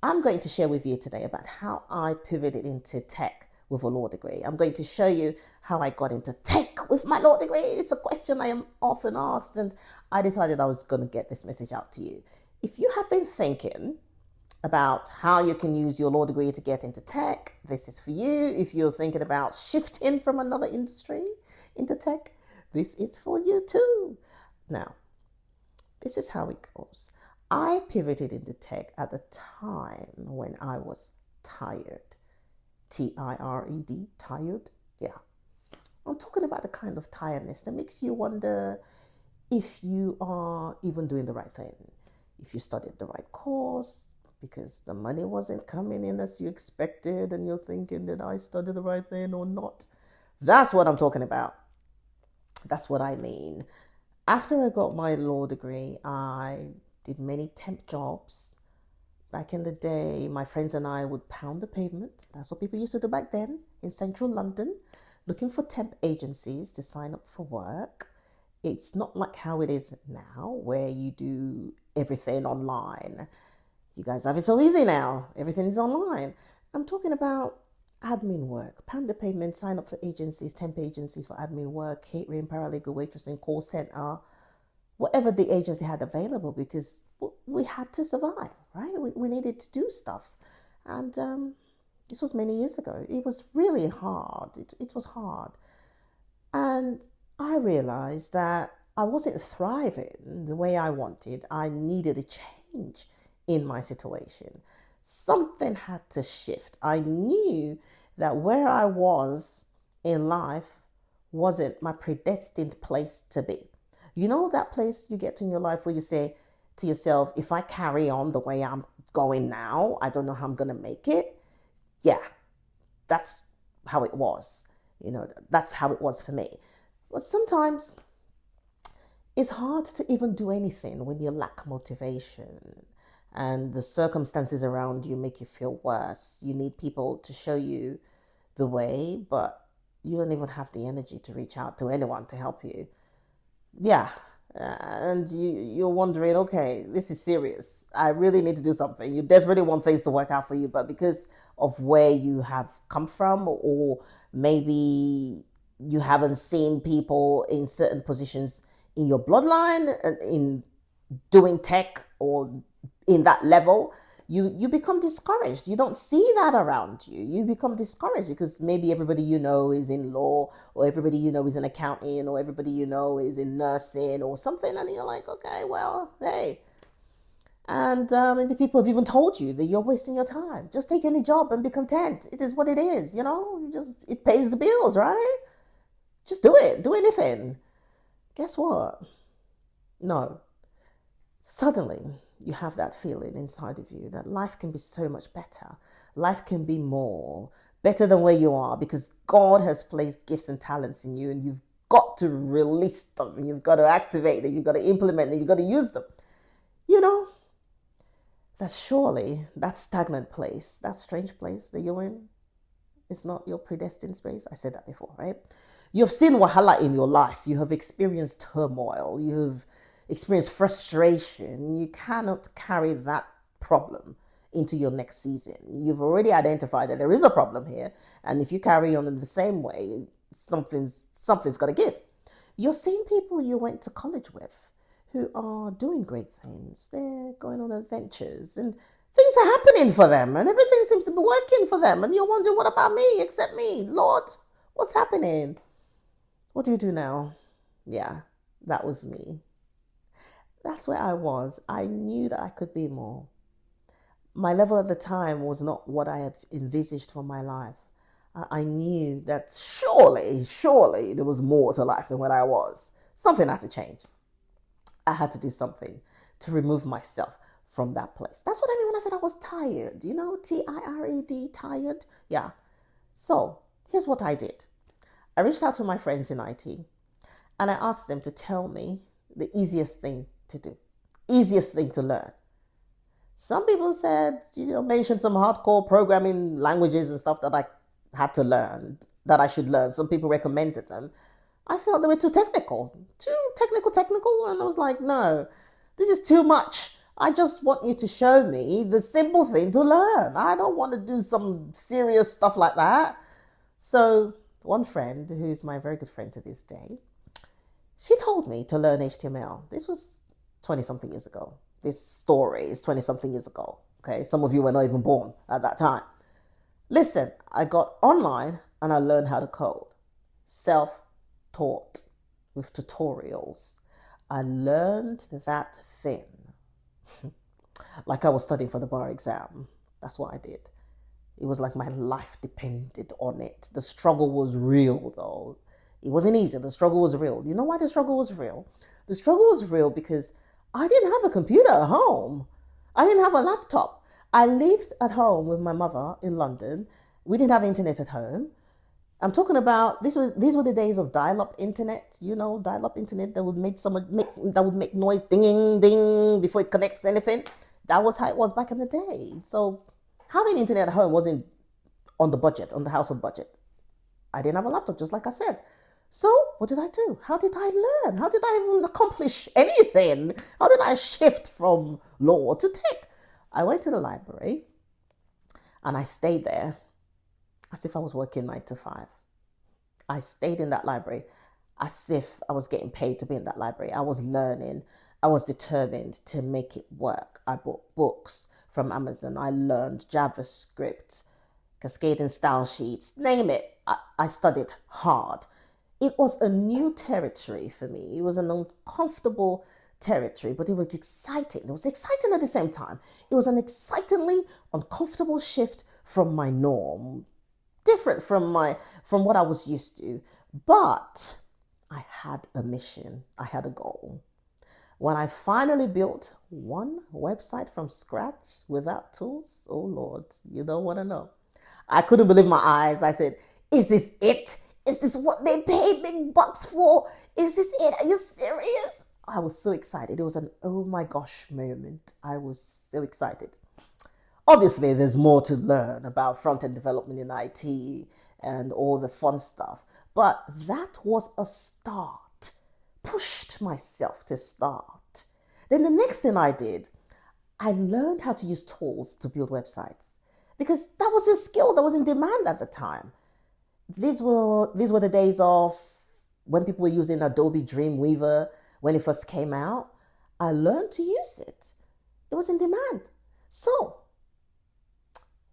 I'm going to share with you today about how I pivoted into tech with a law degree. I'm going to show you how I got into tech with my law degree. It's a question I am often asked, and I decided I was going to get this message out to you. If you have been thinking about how you can use your law degree to get into tech, this is for you. If you're thinking about shifting from another industry into tech, this is for you too. Now, this is how it goes. I pivoted into tech at the time when I was tired. Tired, tired? Yeah. I'm talking about the kind of tiredness that makes you wonder if you are even doing the right thing, if you studied the right course, because the money wasn't coming in as you expected, and you're thinking, did I study the right thing or not? That's what I'm talking about. That's what I mean. After I got my law degree, I did many temp jobs. Back in the day, my friends and I would pound the pavement. That's what people used to do back then in central London, looking for temp agencies to sign up for work. It's not like how it is now, where you do everything online. You guys have it so easy now. Everything's online. I'm talking about admin work. Pound the pavement, sign up for agencies, temp agencies for admin work, catering, paralegal, waitressing, call center, whatever the agency had available, because we had to survive, right? We needed to do stuff. And this was many years ago. It was really hard. It was hard. And I realized that I wasn't thriving the way I wanted. I needed a change in my situation. Something had to shift. I knew that where I was in life wasn't my predestined place to be. You know that place you get to in your life where you say to yourself, if I carry on the way I'm going now, I don't know how I'm going to make it. Yeah, that's how it was. That's how it was for me. But sometimes it's hard to even do anything when you lack motivation and the circumstances around you make you feel worse. You need people to show you the way, but you don't even have the energy to reach out to anyone to help you. Yeah. And you're wondering, okay, this is serious. I really need to do something. You desperately want things to work out for you, but because of where you have come from, or maybe you haven't seen people in certain positions in your bloodline in doing tech or in that level, you become discouraged. You don't see that around you. You become discouraged because maybe everybody you know is in law, or everybody you know is in accounting, or everybody you know is in nursing or something, and you're like, okay, well, hey. And maybe people have even told you that you're wasting your time. Just take any job and be content. It is what it is, it pays the bills, right? Just do it. Do anything. Guess what? No. Suddenly, you have that feeling inside of you that life can be so much better. Life can be more better than where you are, because God has placed gifts and talents in you, and you've got to release them. You've got to activate them. You've got to implement them. You've got to use them. That surely that stagnant place, that strange place that you're in, is not your predestined space. I said that before, right? You've seen wahala in your life. You have experienced turmoil. You've experienced frustration. You cannot carry that problem into your next season. You've already identified that there is a problem here, and if you carry on in the same way, something's got to give. You're seeing people you went to college with who are doing great things. They're going on adventures, and things are happening for them, and everything seems to be working for them, and you're wondering, what about me, except me? Lord, what's happening? What do you do now? Yeah, that was me. That's where I was. I knew that I could be more. My level at the time was not what I had envisaged for my life. I knew that surely there was more to life than what I was. Something had to change. I had to do something to remove myself from that place. That's what I mean when I said I was tired. Tired, tired. Yeah. So here's what I did. I reached out to my friends in IT, and I asked them to tell me the easiest thing to do, easiest thing to learn. Some people said, mentioned some hardcore programming languages and stuff that I had to learn, that I should learn. Some people recommended them. I felt they were too technical, and I was like, no, this is too much. I just want you to show me the simple thing to learn. I don't want to do some serious stuff like that. So one friend, who's my very good friend to this day, she told me to learn HTML. This was 20 something years ago. This story is 20 something years ago. Okay, some of you were not even born at that time. Listen, I got online and I learned how to code. Self-taught with tutorials. I learned that thing like I was studying for the bar exam. That's what I did. It was like my life depended on it. The struggle was real, though. It wasn't easy. The struggle was real. You know why the struggle was real? The struggle was real because I didn't have a computer at home. I didn't have a laptop. I lived at home with my mother in London. We didn't have internet at home. I'm talking about these were the days of dial-up internet. You know, dial-up internet that would make noise, ding ding before it connects to anything. That was how it was back in the day. So having internet at home wasn't on the household budget. I didn't have a laptop, just like I said. So what did I do? How did I learn? How did I even accomplish anything? How did I shift from law to tech? I went to the library and I stayed there as if I was working 9 to 5. I stayed in that library as if I was getting paid to be in that library. I was learning. I was determined to make it work. I bought books from Amazon. I learned JavaScript, cascading style sheets, name it. I studied hard. It was a new territory for me. It was an uncomfortable territory, but it was exciting. It was exciting at the same time. It was an excitingly uncomfortable shift from my norm, different from what I was used to. But I had a mission. I had a goal. When I finally built one website from scratch without tools, oh Lord, you don't want to know. I couldn't believe my eyes. I said, is this it? Is this what they paid big bucks for? Is this it? Are you serious? I was so excited. It was an oh my gosh moment. I was so excited. Obviously, there's more to learn about front-end development in IT and all the fun stuff. But that was a start. Pushed myself to start. Then the next thing I did, I learned how to use tools to build websites because that was a skill that was in demand at the time. These were the days of when people were using Adobe Dreamweaver when it first came out. I learned to use it. It was in demand. So,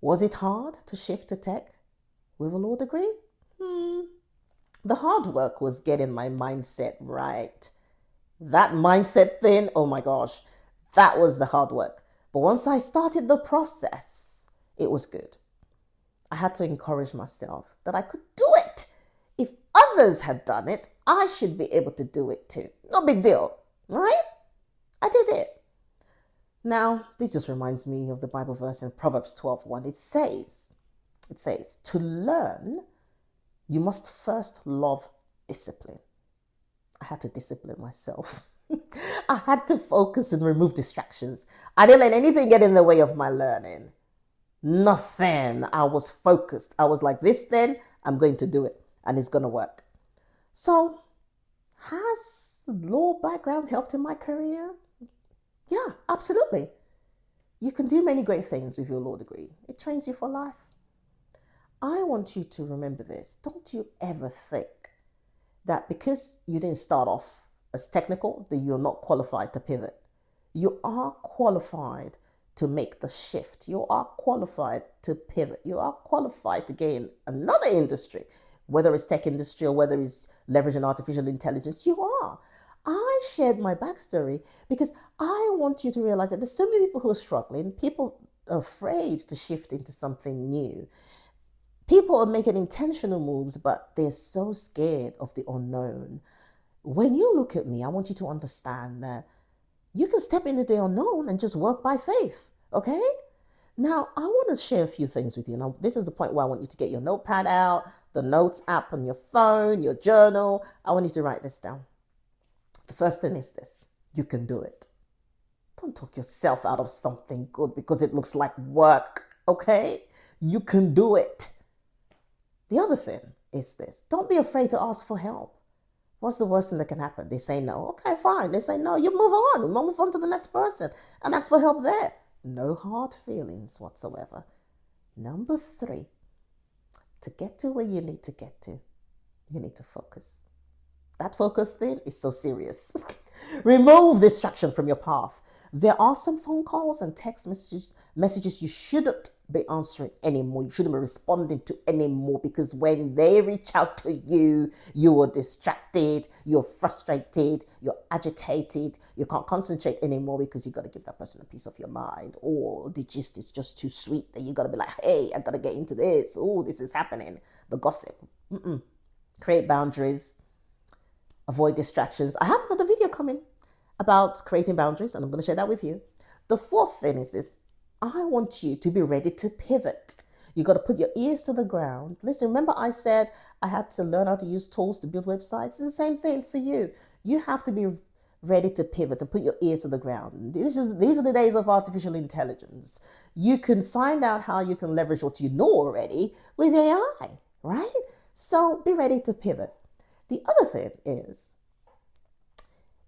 was it hard to shift to tech with a law degree? The hard work was getting my mindset right. That mindset thing, oh my gosh, that was the hard work. But once I started the process, it was good. I had to encourage myself that I could do it. If others had done it, I should be able to do it too. No big deal, right? I did it. Now, this just reminds me of the Bible verse in Proverbs 12:1. It says, to learn, you must first love discipline. I had to discipline myself. I had to focus and remove distractions. I didn't let anything get in the way of my learning. Nothing. I was focused. I was like, this then, I'm going to do it and it's going to work. So, has law background helped in my career? Yeah, absolutely. You can do many great things with your law degree. It trains you for life. I want you to remember this. Don't you ever think that because you didn't start off as technical, that you're not qualified to pivot. You are qualified to make the shift. You are qualified to pivot. You are qualified to gain another industry, whether it's tech industry or whether it's leveraging artificial intelligence. You are. I shared my backstory because I want you to realize that there's so many people who are struggling, people are afraid to shift into something new. People are making intentional moves, but they're so scared of the unknown. When you look at me, I want you to understand that you can step into the unknown and just work by faith, okay? Now, I want to share a few things with you. Now, this is the point where I want you to get your notepad out, the notes app on your phone, your journal. I want you to write this down. The first thing is this: you can do it. Don't talk yourself out of something good because it looks like work, okay? You can do it. The other thing is this: don't be afraid to ask for help. What's the worst thing that can happen? They say no. Okay, fine. They say no. You move on. You move on to the next person and ask for help there. No hard feelings whatsoever. Number 3, to get to where you need to get to, you need to focus. That focus thing is so serious. Remove distraction from your path. There are some phone calls and text messages you shouldn't be answering anymore. You shouldn't be responding to anymore, because when they reach out to you, you are distracted, you're frustrated, you're agitated, you can't concentrate anymore because you got to give that person a piece of your mind. Or the gist is just too sweet that you got to be like, hey, I got to get into this. Oh, this is happening. The gossip. Create boundaries. Avoid distractions. I have another video coming about creating boundaries, and I'm going to share that with you. The 4th thing is this. I want you to be ready to pivot. You got to put your ears to the ground. Listen, remember I said I had to learn how to use tools to build websites? It's the same thing for you. You have to be ready to pivot, to put your ears to the ground. These are the days of artificial intelligence. You can find out how you can leverage what you know already with AI, right? So be ready to pivot. The other thing is,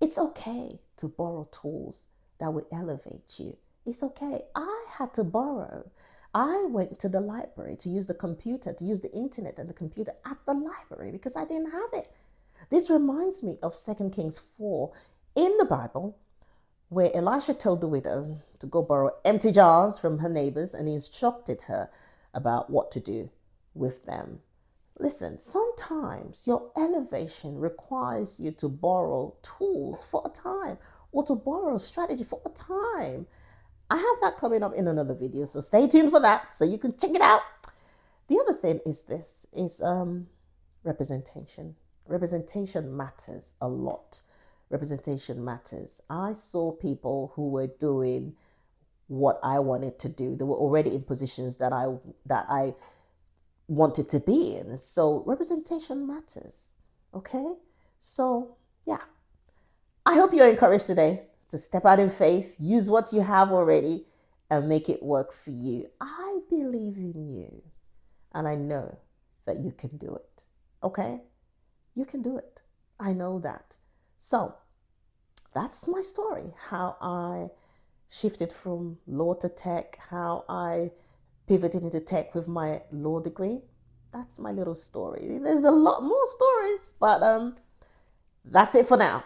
it's okay to borrow tools that will elevate you. It's okay. I had to borrow. I went to the library to use the computer, to use the internet and the computer at the library because I didn't have it. This reminds me of 2 Kings 4 in the Bible, where Elisha told the widow to go borrow empty jars from her neighbors, and he instructed her about what to do with them. Listen, sometimes your elevation requires you to borrow tools for a time, or to borrow strategy for a time. I have that coming up in another video, so stay tuned for that so you can check it out. The other thing is representation. Representation matters a lot. Representation matters. I saw people who were doing what I wanted to do. They were already in positions that I wanted to be in. So representation matters. Okay? So, yeah. I hope you're encouraged today to step out in faith, use what you have already, and make it work for you. I believe in you, and I know that you can do it. Okay? You can do it. I know that. So, that's my story. How I shifted from law to tech, how I pivoted into tech with my law degree. That's my little story. There's a lot more stories, but that's it for now.